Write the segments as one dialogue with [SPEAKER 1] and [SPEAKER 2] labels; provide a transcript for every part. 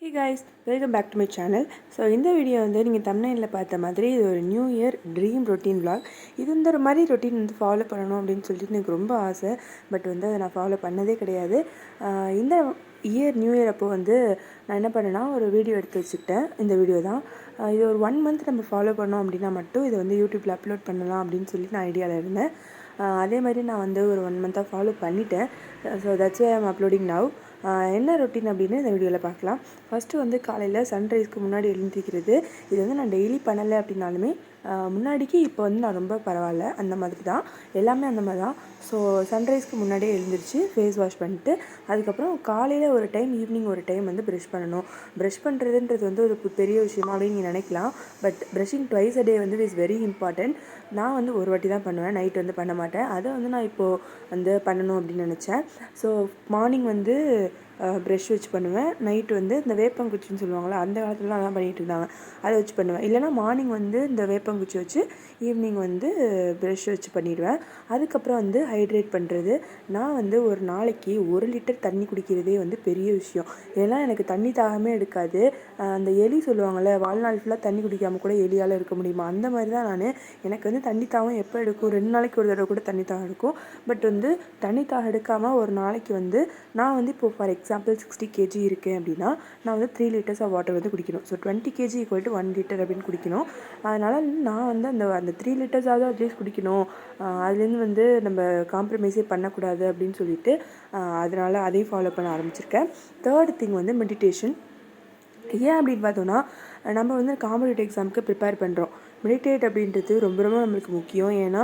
[SPEAKER 1] Hey guys, welcome back to my channel. So இந்த video வந்து நீங்கள் தம்ப்நெயிலில் பார்த்த மாதிரி இது ஒரு new year dream routine vlog. இது இந்த ஒரு மாதிரி ரொட்டீன் வந்து ஃபாலோ பண்ணணும் அப்படின்னு சொல்லிட்டு எனக்கு ரொம்ப ஆசை. பட் வந்து அதை நான் ஃபாலோ பண்ணதே கிடையாது. இந்த நியூ இயர் அப்போ வந்து நான் என்ன பண்ணேன்னா ஒரு வீடியோ எடுத்து வச்சுக்கிட்டேன். இந்த வீடியோ தான் இது ஒரு 1 மந்த் நம்ம ஃபாலோ பண்ணோம் அப்படின்னா மட்டும் இதை வந்து யூடியூப்பில் அப்லோட் பண்ணலாம் அப்படின்னு சொல்லி நான் ஐடியாவில் இருந்தேன். அதே மாதிரி நான் வந்து ஒரு 1 மந்த்தாக ஃபாலோ பண்ணிட்டேன். So that's why I'm uploading now. என்ன ரொட்டீன் அப்படின்னு இந்த வீடியோவில் பார்க்கலாம். ஃபஸ்ட்டு வந்து காலையில் சன்ரைஸ்க்கு முன்னாடி எழுந்திரிக்கிறது. இது வந்து நான் டெய்லி பண்ணலை அப்படின்னாலுமே முன்னாடிக்கு இப்போ வந்து நான் ரொம்ப பரவாயில்ல, அந்த மாதிரி தான், எல்லாமே அந்த மாதிரி தான். ஸோ சன்ரைஸ்க்கு முன்னாடியே எழுந்திரிச்சு ஃபேஸ் வாஷ் பண்ணிட்டு அதுக்கப்புறம் காலையில் ஒரு டைம், ஈவினிங் ஒரு டைம் வந்து ப்ரஷ் பண்ணணும். ப்ரஷ் பண்ணுறதுன்றது வந்து ஒரு பெரிய விஷயமா அப்படின்னு நீங்கள் நினைக்கலாம். பட் ப்ரஷிங் ட்வைஸ் அ டே வந்து இஸ் வெரி இம்பார்ட்டன்ட். நான் வந்து ஒரு வாட்டி தான் பண்ணுவேன், நைட் வந்து பண்ண மாட்டேன். அதை வந்து நான் இப்போது வந்து பண்ணணும் அப்படின்னு நினச்சேன். ஸோ மார்னிங் வந்து ப்ரெஷ் வச்சு பண்ணுவேன். நைட்டு வந்து இந்த வேப்பங்குச்சின்னு சொல்லுவாங்களே, அந்த காலத்துலலாம் அதான் பண்ணிகிட்டு இருந்தாங்க, அதை வச்சு பண்ணுவேன். இல்லைனா மார்னிங் வந்து இந்த வேப்பங்குச்சி வச்சு ஈவினிங் வந்து ப்ரெஷ் வச்சு பண்ணிவிடுவேன். அதுக்கப்புறம் வந்து ஹைட்ரேட் பண்ணுறது. நான் வந்து ஒரு நாளைக்கு 1 லிட்டர் தண்ணி குடிக்கிறதே வந்து பெரிய விஷயம். ஏன்னா எனக்கு தண்ணி தாகமே எடுக்காது. அந்த எலி சொல்லுவாங்கள்ல, வாழ்நாள் ஃபுல்லாக தண்ணி குடிக்காமல் கூட எலியால் இருக்க முடியுமா, அந்த மாதிரி தான் நான். எனக்கு வந்து தண்ணி தாகம் எப்போ எடுக்கும், 2 நாளைக்கு ஒரு தடவை கூட தண்ணி தாகம் எடுக்கும். பட் வந்து தண்ணி தாகம் எடுக்காமல் ஒரு நாளைக்கு வந்து நான் வந்து இப்போது ஃபார் எக்ஸாம்பிள் 60 kg இருக்கேன் அப்படின்னா நான் வந்து 3 liters ஆஃப் வாட்டர் வந்து குடிக்கணும். ஸோ 20 kg = 1 லிட்டர் அப்படின்னு குடிக்கணும். அதனால் நான் வந்து அந்த 3 லிட்டர்ஸாவது அட்லீஸ்ட் குடிக்கணும். அதுலேருந்து வந்து நம்ம காம்ப்ரமைஸே பண்ணக்கூடாது அப்படின்னு சொல்லிட்டு அதனால் அதையும் ஃபாலோ பண்ண ஆரம்பிச்சிருக்கேன். தேர்ட் திங் வந்து மெடிடேஷன். ஏன் அப்படின்னு பார்த்தோன்னா, நம்ம வந்து காம்படிட்டிவ் எக்ஸாமுக்கு ப்ரிப்பேர் பண்ணுறோம். மெடிடேட் அப்படின்றது ரொம்ப ரொம்ப நம்மளுக்கு முக்கியம். ஏன்னா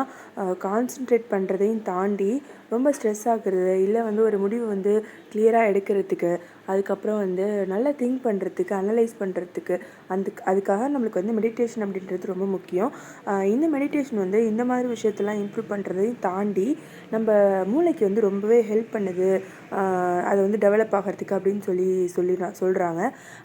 [SPEAKER 1] கான்சன்ட்ரேட் பண்ணுறதையும் தாண்டி ரொம்ப ஸ்ட்ரெஸ் ஆகுறது, இல்லை வந்து ஒரு முடிவு வந்து கிளியராக எடுக்கிறதுக்கு, அதுக்கப்புறம் வந்து நல்லா திங்க் பண்ணுறதுக்கு, அனலைஸ் பண்ணுறதுக்கு, அதுக்காக நம்மளுக்கு வந்து மெடிடேஷன் அப்படின்றது ரொம்ப முக்கியம். இந்த மெடிடேஷன் வந்து இந்த மாதிரி விஷயத்தெல்லாம் இம்ப்ரூவ் பண்ணுறதையும் தாண்டி நம்ம மூளைக்கு வந்து ரொம்பவே ஹெல்ப் பண்ணுது, அதை வந்து டெவலப் ஆகிறதுக்கு அப்படின்னு சொல்கிறாங்க.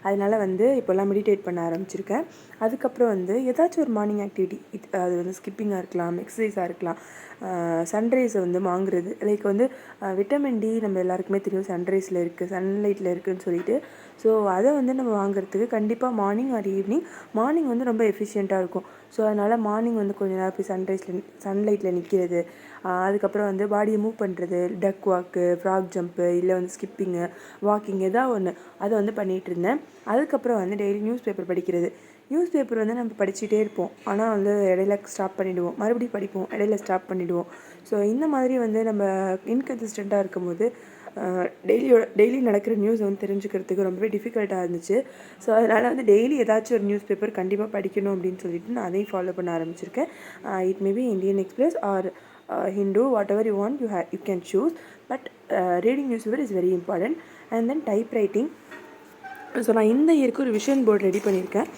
[SPEAKER 1] அதனால் வந்து இப்போல்லாம் மெடிடேட் பண்ண ஆரம்பிச்சிருக்கேன். அதுக்கப்புறம் வந்து ஏதாச்சும் ஒரு மார்னிங் ஆக்டிவிட்டி, அது வந்து ஸ்கிப்பிங்காக இருக்கலாம், எக்ஸசைஸாக இருக்கலாம், சன்ரைஸை வந்து வாங்குறது. லைக் வந்து விட்டமின் டி நம்ம எல்லாருக்குமே தெரியும் சன்ரைஸில் இருக்குது, சன்லைட்டில் இருக்குதுன்னு சொல்லிட்டு. ஸோ அதை வந்து நம்ம வாங்குறதுக்கு கண்டிப்பாக மார்னிங் ஆர் ஈவினிங், மார்னிங் வந்து ரொம்ப எஃபிஷியண்ட்டாக இருக்கும். ஸோ அதனால் மார்னிங் வந்து கொஞ்ச நேரம் போய் சன்லைட்டில் நிற்கிறது, அதுக்கப்புறம் வந்து பாடியை மூவ் பண்ணுறது, டக் வாக்கு, ஃப்ராக் ஜம்ப்பு, இல்லை வந்து ஸ்கிப்பிங்கு, வாக்கிங், ஏதாவது ஒன்று அதை வந்து பண்ணிகிட்டு இருந்தேன். அதுக்கப்புறம் வந்து டெய்லி நியூஸ் பேப்பர் படிக்கிறது. நியூஸ் பேப்பர் வந்து நம்ம படிச்சுட்டே இருப்போம், ஆனால் வந்து இடையில ஸ்டாப் பண்ணிவிடுவோம், மறுபடியும் படிப்போம், இடையில ஸ்டாப் பண்ணிவிடுவோம். ஸோ இந்த மாதிரி வந்து நம்ம இன்கன்சிஸ்டண்ட்டாக இருக்கும்போது டெய்லி நடக்கிற நியூஸ் வந்து தெரிஞ்சுக்கிறதுக்கு ரொம்பவே டிஃபிகல்ட்டாக இருந்துச்சு. ஸோ அதனால் வந்து டெய்லி ஏதாச்சும் ஒரு நியூஸ் பேப்பர் கண்டிப்பாக படிக்கணும் அப்படின்னு சொல்லிட்டு நான் அதையும் ஃபாலோ பண்ண ஆரம்பிச்சிருக்கேன். It maybe Indian Express or Hindu, whatever you want, you can choose. But reading newspaper is very important. And then typewriting. So நான் இந்த இயருக்கு ஒரு விஷன் போர்டு ரெடி பண்ணியிருக்கேன்.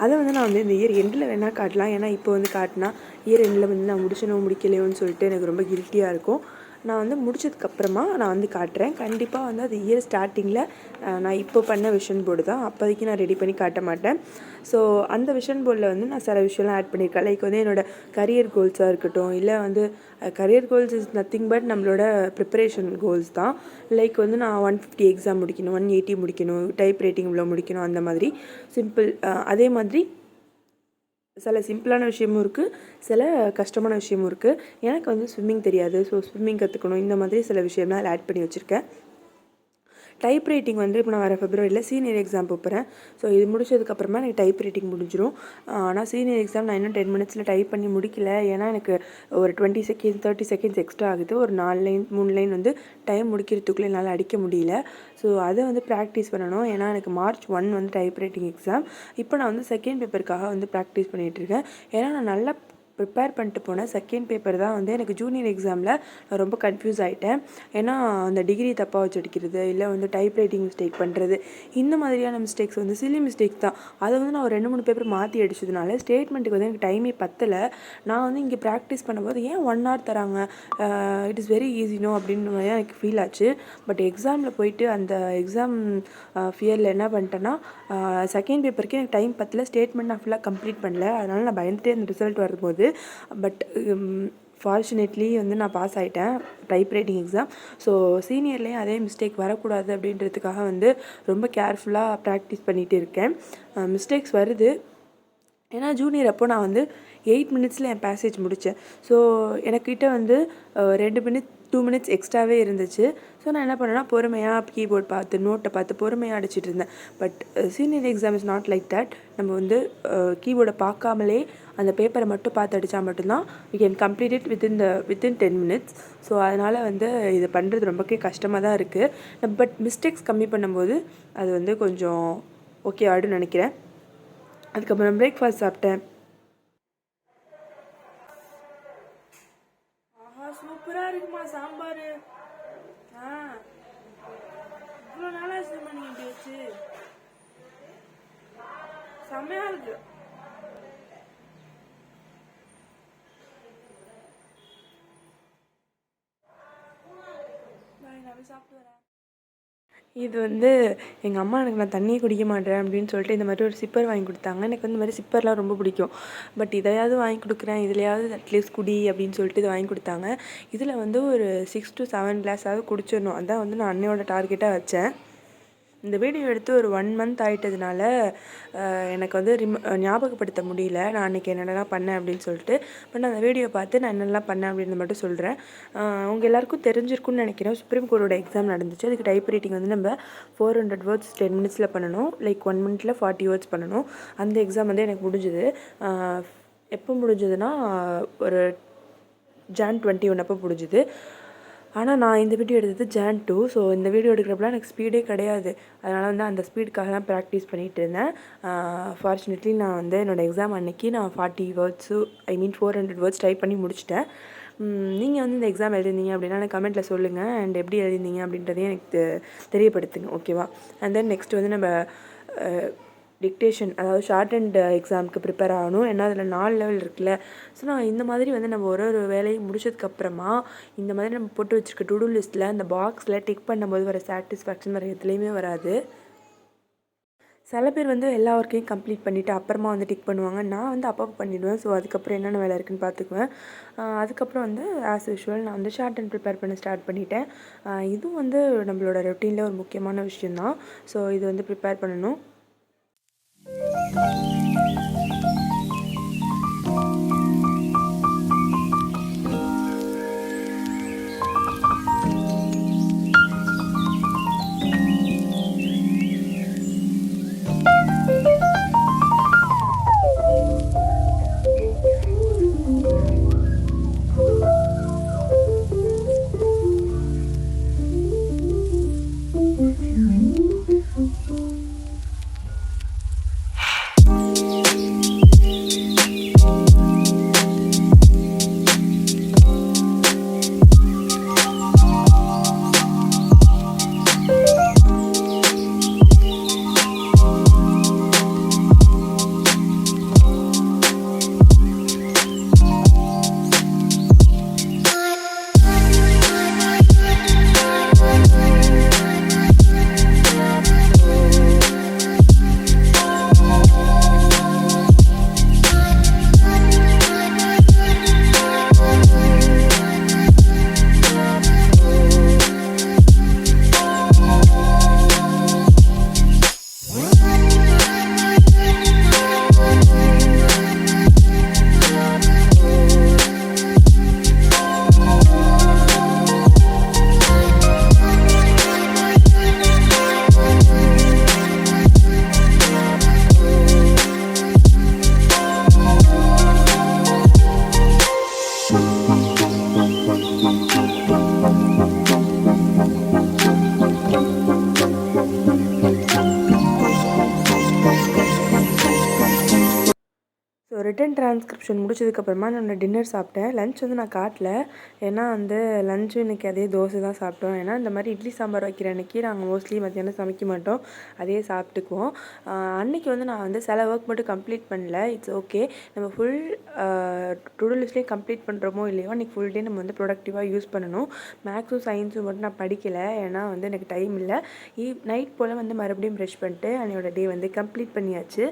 [SPEAKER 1] அதை வந்து நான் வந்து இந்த இயர் எண்டில் வேணால் காட்டலாம். ஏன்னா இப்போ வந்து காட்டினா இயர் எண்டில் வந்து நான் முடிக்கலையோன்னு சொல்லிட்டு எனக்கு ரொம்ப கில்ட்டியாக இருக்கும். நான் வந்து முடிச்சதுக்கப்புறமா நான் வந்து காட்டுறேன். கண்டிப்பாக வந்து அது இயர் ஸ்டார்டிங்கில் நான் இப்போ பண்ண விஷன் போர்டு தான், அப்போதைக்கு நான் ரெடி பண்ணி காட்ட மாட்டேன். ஸோ அந்த விஷன் போர்டில் வந்து நான் சில விஷயம்லாம் ஆட் பண்ணியிருக்கேன். லைக் வந்து என்னோடய கரியர் கோல்ஸாக இருக்கட்டும், இல்லை வந்து career goals is nothing but நம்மளோட ப்ரிப்பரேஷன் கோல்ஸ் தான். லைக் வந்து நான் 150 எக்ஸாம் முடிக்கணும், 180 முடிக்கணும், டைப் ரைட்டிங் இவ்வளோ முடிக்கணும், அந்த மாதிரி சிம்பிள். அதே மாதிரி சில சிம்பிளான விஷயமும் இருக்குது, சில கஷ்டமான விஷயமும் இருக்குது. எனக்கு வந்து ஸ்விம்மிங் தெரியாது, ஸோ ஸ்விம்மிங் கற்றுக்கணும், இந்த மாதிரி சில விஷயம்லாம் அதில் ஆட் பண்ணி வச்சுருக்கேன். டைப் ரைட்டிங் வந்து இப்போ நான் வர ஃபெப்ரவரியில் சீனியர் எக்ஸாம் போகிறேன். ஸோ இது முடிச்சதுக்கப்புறமா எனக்கு டைப் ரைட்டிங் முடிஞ்சிடும். ஆனால் சீனியர் எக்ஸாம் நான் இன்னும் 10 minutes டைப் பண்ணி முடிக்கல. ஏன்னா எனக்கு ஒரு 20 seconds 30 seconds எக்ஸ்ட்ரா ஆகுது. ஒரு 4 லைன் 3 லைன் வந்து டைம் முடிக்கிறதுக்குள்ளே என்னால் அடிக்க முடியல. ஸோ அதை வந்து ப்ராக்டிஸ் பண்ணணும். ஏன்னா எனக்கு March 1 வந்து டைப் ரைட்டிங் எக்ஸாம். இப்போ நான் வந்து செகண்ட் பேப்பருக்காக வந்து ப்ராக்டிஸ் பண்ணிகிட்ருக்கேன். ஏன்னா நான் நல்லா ப்ரிப்பேர் பண்ணிட்டு போனேன். செகண்ட் பேப்பர் தான் வந்து எனக்கு ஜூனியர் எக்ஸாமில் நான் ரொம்ப கன்ஃபியூஸ் ஆகிட்டேன். ஏன்னா அந்த டிகிரி தப்பாக வச்சு அடிக்கிறது, இல்லை வந்து டைப் ரைட்டிங் மிஸ்டேக் பண்ணுறது, இந்த மாதிரியான மிஸ்டேக்ஸ் வந்து சில்லி மிஸ்டேக்ஸ் தான். அதை வந்து நான் ஒரு 2-3 பேப்பர் மாற்றி அடிச்சதுனால ஸ்டேட்மெண்ட்டுக்கு வந்து எனக்கு டைமே பத்தலை. நான் வந்து இங்கே ப்ராக்டிஸ் பண்ணும்போது ஏன் 1 hour தராங்க, இட் இஸ் வெரி ஈஸினோ அப்படின்னு மாதிரி எனக்கு ஃபீல் ஆச்சு. பட் எக்ஸாமில் போயிட்டு அந்த எக்ஸாம் ஃபியரில் என்ன பண்ணிட்டேன்னா, செகண்ட் பேப்பருக்கு எனக்கு டைம் பத்தலை, ஸ்டேட்மெண்ட் நான் ஃபுல்லாக கம்ப்ளீட் பண்ணல. அதனால் நான் பயந்துட்டே அந்த ரிசல்ட் வரும்போது. பட் ஃபார்ச்சுனேட்லி வந்து நான் பாஸ் ஆகிட்டேன் டைப் ரைட்டிங் எக்ஸாம். ஸோ சீனியர்லேயே அதே மிஸ்டேக் வரக்கூடாது அப்படின்றதுக்காக வந்து ரொம்ப கேர்ஃபுல்லாக ப்ராக்டிஸ் பண்ணிகிட்டு இருக்கேன். மிஸ்டேக்ஸ் வருது, ஏன்னா ஜூனியர் அப்போ நான் வந்து 8 மினிட்ஸில் என் பேசேஜ் முடித்தேன். ஸோ எனக்கிட்ட வந்து 2 மினிட்ஸ் எக்ஸ்ட்ராவே இருந்துச்சு. ஸோ நான் என்ன பண்ணேன்னா பொறுமையாக கீபோர்ட் பார்த்து நோட்டை பார்த்து பொறுமையாக அடிச்சிட்டு இருந்தேன். But senior exam is not like that. நம்ம வந்து கீபோர்டை பார்க்காமலே அந்த பேப்பரை மட்டும் பார்த்து அடித்தா மட்டும்தான் we can complete it within 10 minutes. So அதனால் வந்து இது பண்ணுறது ரொம்பவே கஷ்டமாக தான் இருக்குது. பட் மிஸ்டேக்ஸ் கம்மி பண்ணும்போது அது வந்து கொஞ்சம் ஓகே ஆகிடும்னு நினைக்கிறேன். அதுக்கப்புறம் பிரேக்ஃபாஸ்ட் சாப்பிட்டேன். சூப்பராக இருக்குமா சாம்பார்? இவ்வளோ நாளாக சும்மா நீங்கள் இப்படி வச்சு செம்மையாக இருக்கு. நான் சாப்பிட்டு வரேன். இது வந்து எங்கள் அம்மா எனக்கு நான் தண்ணியே குடிக்க மாட்டேன் அப்படின்னு சொல்லிட்டு இந்த மாதிரி ஒரு சிப்பர் வாங்கி கொடுத்தாங்க. எனக்கு வந்து இந்த மாதிரி சிப்பர்லாம் ரொம்ப பிடிக்கும். பட் இதையாவது வாங்கி கொடுக்குறேன், இதுலையாவது அட்லீஸ்ட் குடி அப்படின்னு சொல்லிட்டு இதை வாங்கி கொடுத்தாங்க. இதில் வந்து ஒரு 6 to 7 கிளாஸாவது குடிச்சிடணும். அதான் வந்து நான் அன்னையோட டார்கெட்டாக வச்சேன். இந்த வீடியோ எடுத்து ஒரு 1 மந்த் ஆகிட்டதுனால எனக்கு வந்து ஞாபகப்படுத்த முடியல நான் அன்றைக்கி என்னென்னலாம் பண்ணேன் அப்படின்னு சொல்லிட்டு. பட் நான் அந்த வீடியோ பார்த்து நான் என்னென்னலாம் பண்ணேன் அப்படின்னு மட்டும் சொல்கிறேன். உங்கள் எல்லாேருக்கும் தெரிஞ்சிருக்குன்னு நினைக்கிறேன். சுப்ரீம் கோர்ட்டோட எக்ஸாம் நடந்துச்சு. அதுக்கு டைப் ரைட்டிங் வந்து நம்ம 400 வேர்ட்ஸ் 10 மினிட்ஸில் பண்ணணும். லைக் 1 மினிட்டில் 40 வேர்ட்ஸ் பண்ணணும். அந்த எக்ஸாம் வந்து எனக்கு முடிஞ்சுது. எப்போ முடிஞ்சதுன்னா ஒரு Jan 21 அப்போ முடிஞ்சுது. ஆனால் நான் இந்த வீடியோ எடுத்தது Jan 2. ஸோ இந்த வீடியோ எடுக்கிறப்பலாம் எனக்கு ஸ்பீடே கிடையாது. அதனால் வந்து அந்த ஸ்பீடுக்காக தான் ப்ராக்டிஸ் பண்ணிகிட்டு இருந்தேன். ஃபார்ச்சுனேட்லி நான் வந்து என்னோடய எக்ஸாம் அன்றைக்கி நான் 40 வேர்ட்ஸு 400 வேர்ட்ஸ் டைப் பண்ணி முடிச்சிட்டேன். நீங்கள் வந்து இந்த எக்ஸாம் எழுதிருந்தீங்க அப்படின்னா எனக்கு கமெண்ட்டில் சொல்லுங்கள். அண்ட் எப்படி எழுதிருந்தீங்க அப்படின்றதையும் எனக்கு தெரியப்படுத்துங்க, ஓகேவா? அண்ட் தென் நெக்ஸ்ட் வந்து நம்ம டிக்டேஷன், அதாவது ஷார்ட் அண்ட் எக்ஸாமுக்கு ப்ரிப்பேர் ஆகணும். ஏன்னா அதில் 4 லெவல் இருக்குல்ல. ஸோ நான் இந்த மாதிரி வந்து நம்ம ஒரு வேலையை முடிச்சதுக்கப்புறமா இந்த மாதிரி நம்ம போட்டு வச்சுருக்க டு டூ லிஸ்ட்டில் அந்த பாக்ஸில் டிக் பண்ணும்போது வர சாட்டிஸ்ஃபேக்ஷன் வர எதுலேயுமே வராது. சில பேர் வந்து எல்லா ஒர்க்கையும் கம்ப்ளீட் பண்ணிவிட்டு அப்புறமா வந்து டிக் பண்ணுவாங்க. நான் வந்து அப்பப்போ பண்ணிவிடுவேன். ஸோ அதுக்கப்புறம் என்னென்ன வேலை இருக்குதுன்னு பார்த்துக்குவேன். அதுக்கப்புறம் வந்து ஆஸ் யூஷுவல் நான் வந்து ஷார்ட் அண்ட் ப்ரிப்பேர் பண்ண ஸ்டார்ட் பண்ணிட்டேன். இதுவும் வந்து நம்மளோட ரொட்டீனில் ஒரு முக்கியமான விஷயந்தான். ஸோ இது வந்து ப்ரிப்பேர் பண்ணணும். ரிட்டன் டிரான்ஸ்கிரிப்ஷன் முடிச்சதுக்கப்புறமா நான் டின்னர் சாப்பிட்டேன். லன்ச் வந்து நான் காட்டல. ஏன்னா வந்து லன்ச்சும் இன்றைக்கி அதே தோசை தான் சாப்பிட்டோம். ஏன்னா இந்த மாதிரி இட்லி சாம்பார் வைக்கிற அன்றைக்கி நாங்கள் மோஸ்ட்லி மத்தியானம் சமைக்க மாட்டோம், அதே சாப்பிட்டுக்குவோம். அன்றைக்கி வந்து நான் வந்து சில ஒர்க் மட்டும் கம்ப்ளீட் பண்ணல. It's okay. நம்ம ஃபுல் டு டூ லிஸ்ட்லேயும் கம்ப்ளீட் பண்ணுறோமோ இல்லையோ அன்றைக்கி ஃபுல் டே நம்ம வந்து ப்ரொடக்டிவாக யூஸ் பண்ணணும். மேக்ஸும் சயின்ஸும் மட்டும் நான் படிக்கலை, ஏன்னா வந்து எனக்கு டைம் இல்லை. நைட் போல் வந்து மறுபடியும் ப்ரஷ் பண்ணிட்டு அன்றையோட டே வந்து கம்ப்ளீட் பண்ணியாச்சு.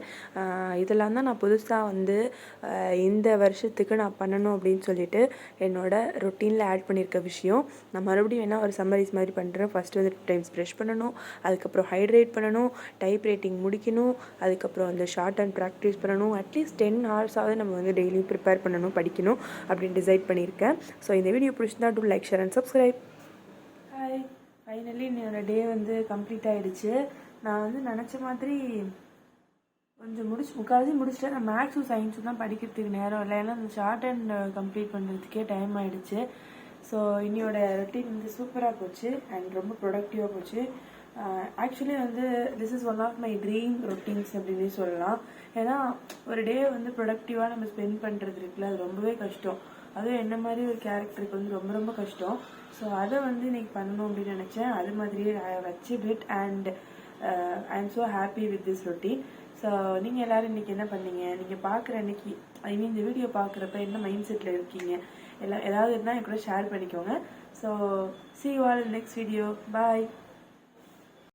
[SPEAKER 1] இதெல்லாம் தான் நான் புதுசாக வந்து இந்த வருஷத்துக்கு நான் பண்ணணும் அப்படின்னு சொல்லிட்டு என்னோடய ரொட்டீனில் ஆட் பண்ணியிருக்க விஷயம். நான் மறுபடியும் வேணால் ஒரு சம்மரைஸ் மாதிரி பண்ணுறேன். ஃபஸ்ட்டு வந்து 2 டைம்ஸ் ப்ரஷ் பண்ணணும், அதுக்கப்புறம் ஹைட்ரேட் பண்ணணும், டைப் ரைட்டிங் முடிக்கணும், அதுக்கப்புறம் வந்து ஷார்ட் அண்ட் ப்ராக்டிஸ் பண்ணணும். அட்லீஸ்ட் 10 ஹவர்ஸாவது நம்ம வந்து டெய்லியும் ப்ரிப்பேர் பண்ணணும், படிக்கணும் அப்படின்னு டிசைட் பண்ணியிருக்கேன். ஸோ இந்த வீடியோ பிடிச்சிருந்தா do like, share and subscribe. Hi, finally என்னோட டே வந்து கம்ப்ளீட் ஆகிடுச்சு. நான் வந்து நினச்ச மாதிரி கொஞ்சம் முக்கால்வாசி முடிச்சிட்டேன். நான் மேக்ஸும் சயின்ஸும் தான் படிக்கிறதுக்கு நேரம் இல்லை, ஏன்னா அந்த ஷார்ட் அண்ட் கம்ப்ளீட் பண்ணுறதுக்கே டைம் ஆகிடுச்சு. ஸோ இன்னையோட ரொட்டீன் வந்து சூப்பராக போச்சு அண்ட் ரொம்ப ப்ரொடக்டிவாக போச்சு. ஆக்சுவலி வந்து this is one of my dream routines அப்படின்னு சொல்லலாம். ஏன்னா ஒரு டே வந்து ப்ரொடக்டிவாக நம்ம ஸ்பெண்ட் பண்ணுறது இருக்குல்ல, அது ரொம்பவே கஷ்டம். அதுவும் என்ன மாதிரி ஒரு கேரக்டருக்கு வந்து ரொம்ப ரொம்ப கஷ்டம். ஸோ அதை வந்து இன்னைக்கு பண்ணணும் அப்படின்னு நினச்சேன். அது மாதிரியே I have achieved it and I am so happy with this routine. So நீங்கள் எல்லோரும் இன்றைக்கி என்ன பண்ணீங்க? நீங்கள் பார்க்குற அன்றைக்கி இந்த வீடியோ பார்க்குறப்ப என்ன மைண்ட் செட்டில் இருக்கீங்க? ஏதாவது இருந்தால் என் கூட ஷேர் பண்ணிக்கோங்க. So see you all in next video. Bye.